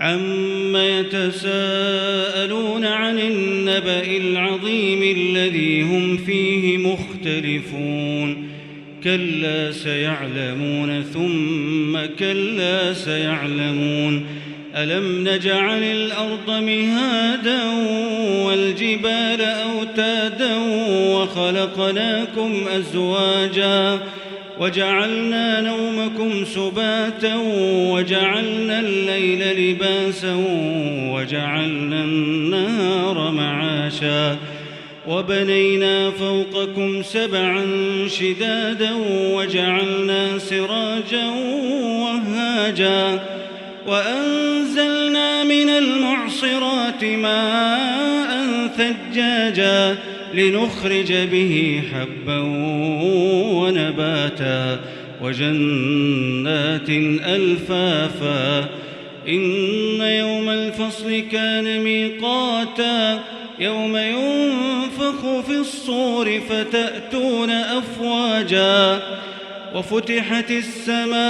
عم يتساءلون عن النبأ العظيم الذي هم فيه مختلفون كلا سيعلمون ثم كلا سيعلمون ألم نجعل الأرض مهادا والجبال أوتادا وخلقناكم أزواجا وجعلنا نومكم سباتا وجعلنا الليل لباسا وجعلنا النهار معاشا وبنينا فوقكم سبعا شدادا وجعلنا سراجا وهاجا وأنزلنا من المعصرات ماء ثجاجا لنخرج به حبا ونباتا وجنات ألفافا إن يوم الفصل كان ميقاتا يوم ينفخ في الصور فتأتون أفواجا وفتحت السماء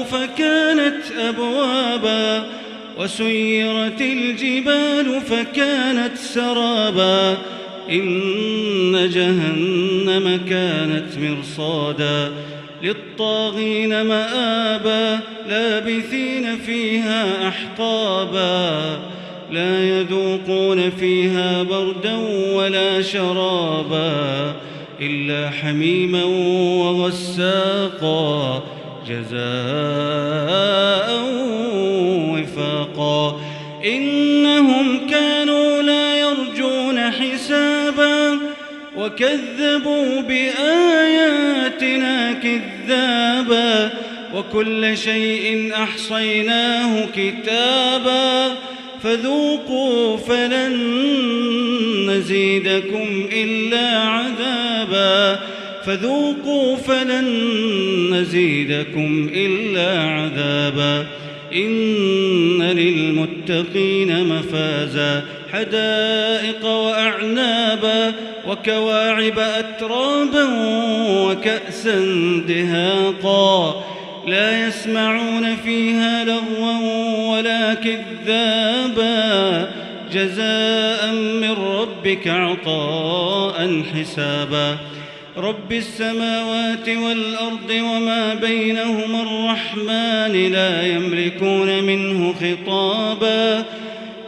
فكانت أبوابا وسيرت الجبال فكانت سرابا إن جهنم كانت مرصادا للطاغين مآبا لابثين فيها أحقابا لا يذوقون فيها بردا ولا شرابا إلا حميما وغساقا جزاء وفاقا إنهم كانوا لا يرجون حسابا وكذبوا بآياتنا كذابا وكل شيء أحصيناه كتابا فذوقوا فلن نزيدكم إلا عذابا فذوقوا فلن نزيدكم إلا عذابا إن للمتقين مفازا حدائق وأعنابا وكواعب أترابا وكأسا دهاقا لا يسمعون فيها لغوا ولا كذابا جزاء من ربك عطاء حسابا رب السماوات والأرض وما بينهما الرحمن لا يملكون منه خطابا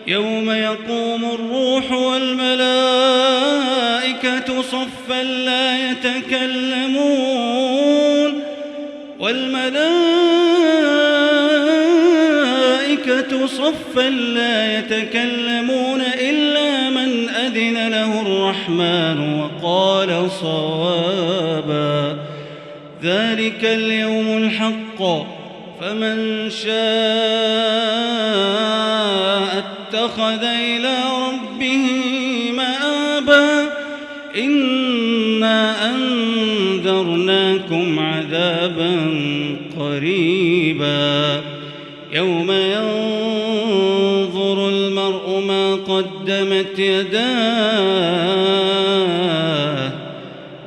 يوم يقوم الروح والملائكة صفا لا يتكلمون إلا من أذن له الرحمن وقال صوابا ذلك اليوم الحق فمن شاء اتخذ إلى ربه مآبا إنا أنذرناكم عذابا قريبا يوم ينظر المرء ما قدمت يداه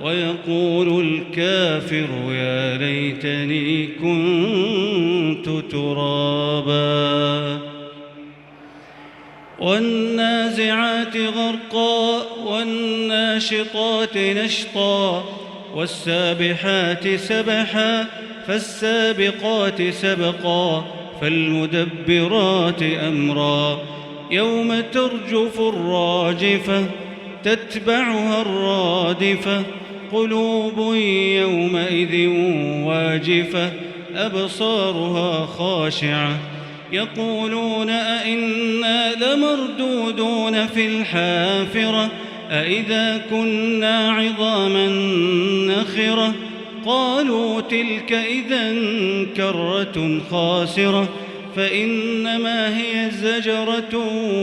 ويقول الكافر يا ليتني كنت ترابا والنازعات غرقا والناشطات نشطا والسابحات سبحا فالسابقات سبقا فالمدبرات أمرا يوم ترجف الراجفة تتبعها الرادفة قلوب يومئذ واجفة أبصارها خاشعة يقولون أئنا لمردودون في الحافرة أئذا كنا عظاما نخرة قالوا تلك إذا كرة خاسرة فإنما هي زجرة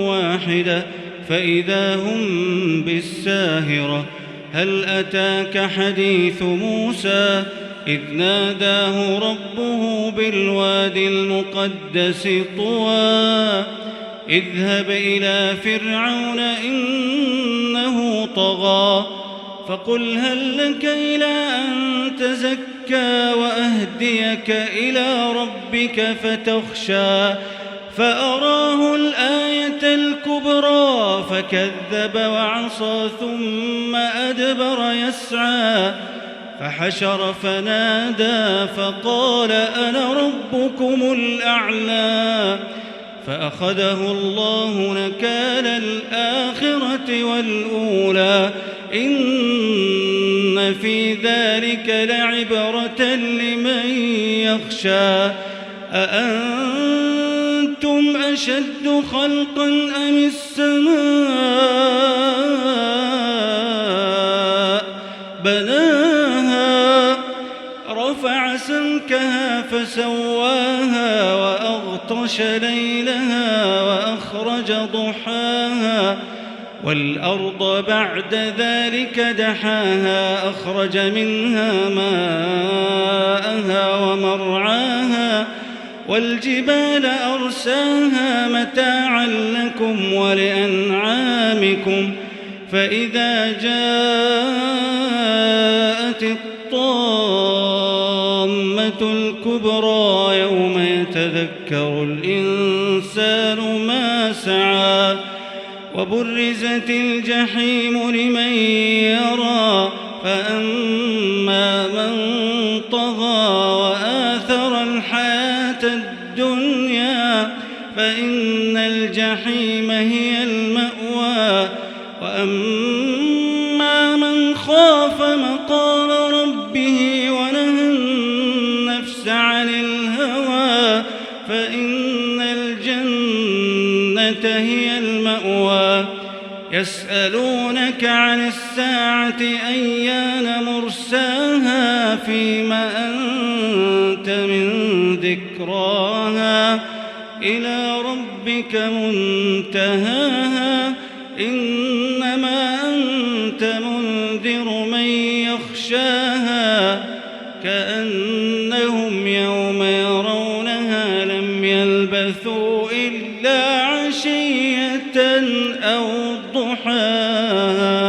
واحدة فإذا هم بالساهرة هل أتاك حديث موسى إذ ناداه ربه بالوادي المقدس طوى اذهب إلى فرعون إنه طغى فقل هل لك إلى أن تزكى فتزكى وأهديك إلى ربك فتخشى فأراه الآية الكبرى فكذب وعصى ثم أدبر يسعى فحشر فنادى فقال أنا ربكم الأعلى فأخذه الله نكال الآخرة والأولى إن في ذلك لعبرة لمن يخشى أأنتم أشد خلقا أم السماء بناها رفع سمكها فسواها وأغطش ليلها وأخرج ضحاها والأرض بعد ذلك دحاها أخرج منها ماءها ومرعاها والجبال أرساها متاعا لكم ولأنعامكم فإذا جاءت الطامة الكبرى يوم يتذكر الإنسان ما سعى وبرزت الجحيم لمن يرى فأما من طغى وآثر الحياة الدنيا فإن الجحيم هي المأوى وأما من خاف مقام ربه ونهى النفس عن الهوى فإن الجنة هي المأوى يسألونك عن الساعة أيان مرساها فيما أنت من ذكراها إلى ربك منتهاها إنما أنت منذر من يخشاها كأنهم يوم يرونها لم يلبثوا إلا عشية أو ضحاها.